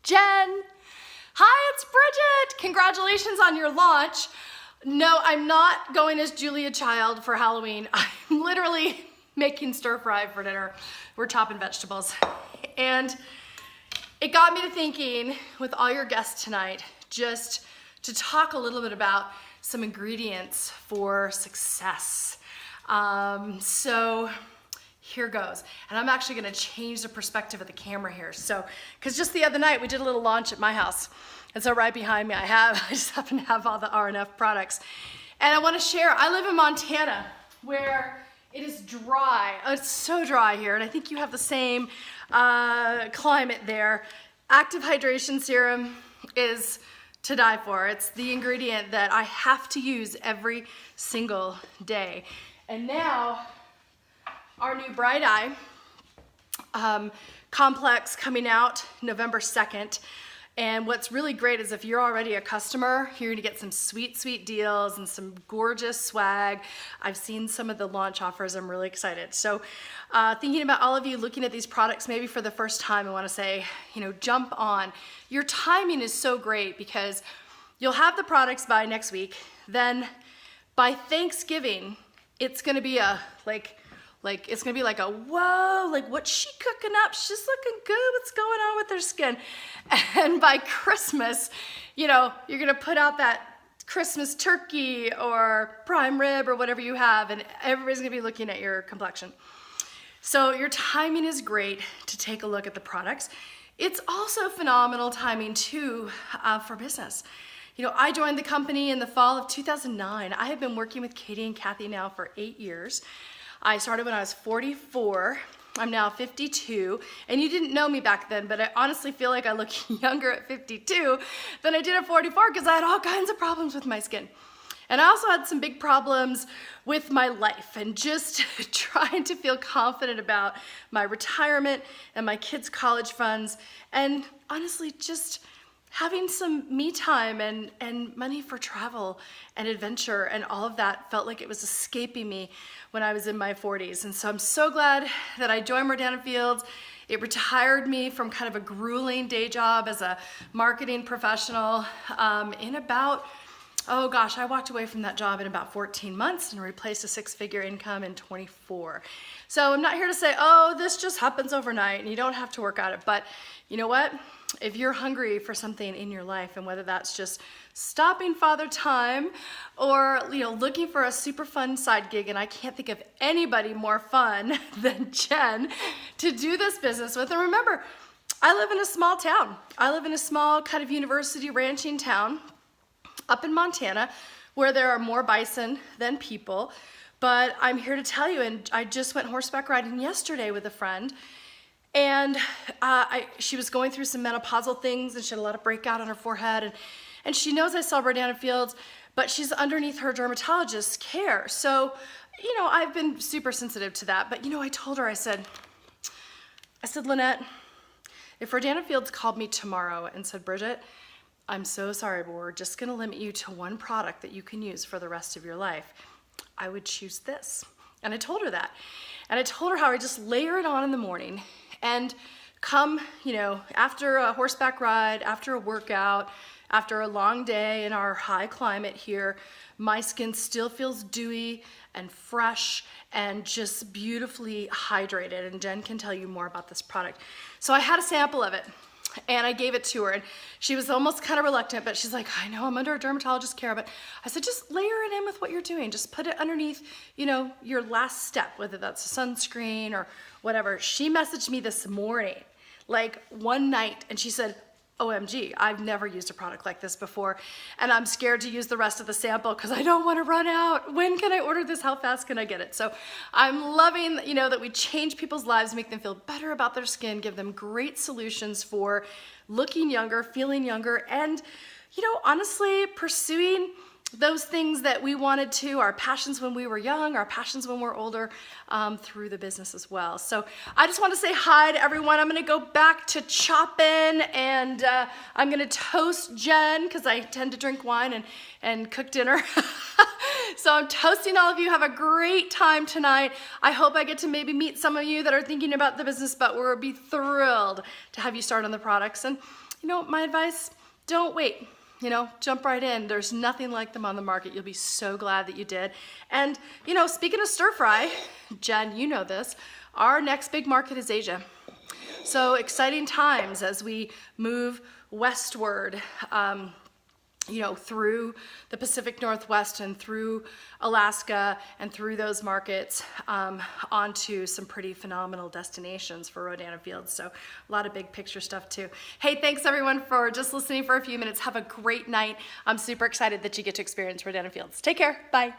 Jen. Hi, it's Bridget. Congratulations on your launch. No, I'm not going as Julia Child for Halloween. I'm literally making stir fry for dinner. We're chopping vegetables. And it got me to thinking with all your guests tonight, just to talk a little bit about some ingredients for success. So here goes. And I'm actually gonna change the perspective of the camera here. So, because just the other night we did a little launch at my house. And so right behind me I just happen to have all the RNF products. And I wanna share, I live in Montana where it is dry. Oh, it's so dry here. And I think you have the same climate there. Active Hydration Serum is to die for. It's the ingredient that I have to use every single day. And now, our new Bright Eye complex coming out November 2nd. And what's really great is if you're already a customer, you're gonna get some sweet, sweet deals and some gorgeous swag. I've seen some of the launch offers. I'm really excited. So thinking about all of you looking at these products maybe for the first time, I wanna say, jump on. Your timing is so great because you'll have the products by next week. Then by Thanksgiving, it's gonna be it's gonna be like a, whoa, like what's she cooking up? She's looking good, what's going on with her skin? And by Christmas, you're gonna put out that Christmas turkey or prime rib or whatever you have, and everybody's gonna be looking at your complexion. So your timing is great to take a look at the products. It's also phenomenal timing too for business. I joined the company in the fall of 2009. I have been working with Katie and Kathy now for 8 years. I started when I was 44. I'm now 52, and you didn't know me back then, but I honestly feel like I look younger at 52 than I did at 44 because I had all kinds of problems with my skin. And I also had some big problems with my life and just trying to feel confident about my retirement and my kids' college funds, and honestly just having some me time and money for travel and adventure, and all of that felt like it was escaping me when I was in my 40s. And so I'm so glad that I joined Verdana Fields. It retired me from kind of a grueling day job as a marketing professional in about, oh gosh, I walked away from that job in about 14 months and replaced a 6-figure income in 24. So I'm not here to say, oh, this just happens overnight and you don't have to work at it. But you know what? If you're hungry for something in your life, and whether that's just stopping Father Time or looking for a super fun side gig, and I can't think of anybody more fun than Jen to do this business with. And remember, I live in a small town. I live in a small kind of university ranching town up in Montana where there are more bison than people. But I'm here to tell you, and I just went horseback riding yesterday with a friend, and she was going through some menopausal things, and she had a lot of breakout on her forehead, and she knows I sell Verdana Fields, but she's underneath her dermatologist's care. So, I've been super sensitive to that. But, I told her, I said, Lynette, if Verdana Fields called me tomorrow and said, Bridget, I'm so sorry, but we're just gonna limit you to one product that you can use for the rest of your life, I would choose this. And I told her that. And I told her how I just layer it on in the morning and come, after a horseback ride, after a workout, after a long day in our high climate here, my skin still feels dewy and fresh and just beautifully hydrated. And Jen can tell you more about this product. So I had a sample of it, and I gave it to her, and she was almost kind of reluctant, but she's like, I know I'm under a dermatologist's care, but I said, just layer it in with what you're doing. Just put it underneath, your last step, whether that's a sunscreen or whatever. She messaged me this morning, like one night, and she said, OMG, I've never used a product like this before, and I'm scared to use the rest of the sample because I don't want to run out. When can I order this? How fast can I get it? So I'm loving, that we change people's lives, make them feel better about their skin, give them great solutions for looking younger, feeling younger, and, honestly, pursuing those things that we wanted to, our passions when we were young, our passions when we're older, through the business as well. So I just want to say hi to everyone. I'm going to go back to chopping, and I'm going to toast Jen because I tend to drink wine and cook dinner. So I'm toasting all of you. Have a great time tonight. I hope I get to maybe meet some of you that are thinking about the business, but we'll be thrilled to have you start on the products. And my advice, don't wait. Jump right in. There's nothing like them on the market. You'll be so glad that you did. And, speaking of stir fry, Jen, you know this, our next big market is Asia. So exciting times as we move westward, through the Pacific Northwest and through Alaska and through those markets onto some pretty phenomenal destinations for Rodan & Fields. So a lot of big picture stuff too. Hey, thanks everyone for just listening for a few minutes. Have a great night. I'm super excited that you get to experience Rodan & Fields. Take care. Bye.